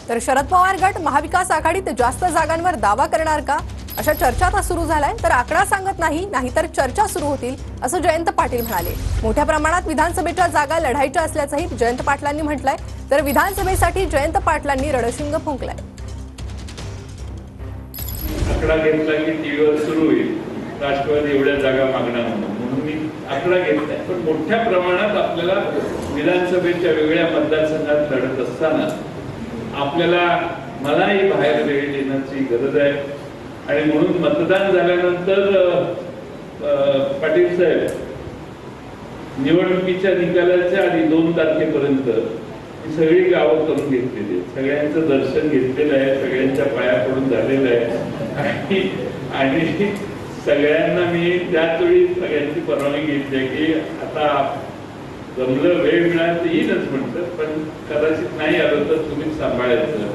तर शरद पवार गट महाविकास आघाडीत जास्त जागांवर दावा करणार का, अशा चर्चा आता सुरू झालाय. तर आकडा सांगत नाहीतर चर्चा सुरू होतील असं जयंत पाटील म्हणाले. मोठ्या प्रमाणात विधानसभेच्या जागा लढायच्या असल्याचंही जयंत पाटलांनी म्हटलंय. तर विधानसभेसाठी जयंत पाटलांनी रणशिंग फुंकलाय. आकडा घेतला की टीव्हीवर सुरू होईल राष्ट्रवादी एवढ्या जागा मागणार म्हणून मी आकडा घेतलाय. पण मोठ्या प्रमाणात आपल्याला विधानसभेच्या वेगळ्या मतदारसंघात लढत असताना आपल्याला मलाही बाहेर वेळ देण्याची गरज आहे. आणि म्हणून मतदान झाल्यानंतर पाटील साहेब निवडणुकीच्या निकालाच्या आधी 2 तारखेपर्यंत सगळी गावं करून घेतलेली, सगळ्यांचं दर्शन घेतलेलं आहे, सगळ्यांच्या पाया पडून झालेलं आहे. आणि सगळ्यांना मी त्याच वेळी सगळ्यांची परवानगी घेतली की आता जमलं वेळ मिळाला तर येईलच म्हणतात, पण कदाचित नाही आलं तर तुम्ही सांभाळायचं.